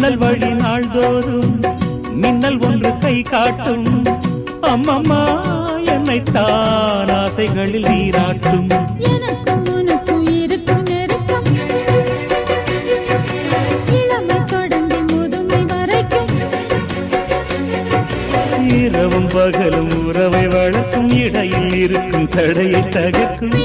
ஜன்னல் வழி நாள்தோறும் மின்னல் ஒன்று கை காட்டும். அம்மம்மா என்னைத்தான் ஆசைகளில் நீராட்டும். எனக்கும் உனக்கும் இருக்கும் நெருக்கம், இளமை தொடங்கி முதுமை வரைக்கும். இரவும் பகலும் உறவை வளர்க்கும், இடையில் இருக்கும் தடையை தகர்க்கும்.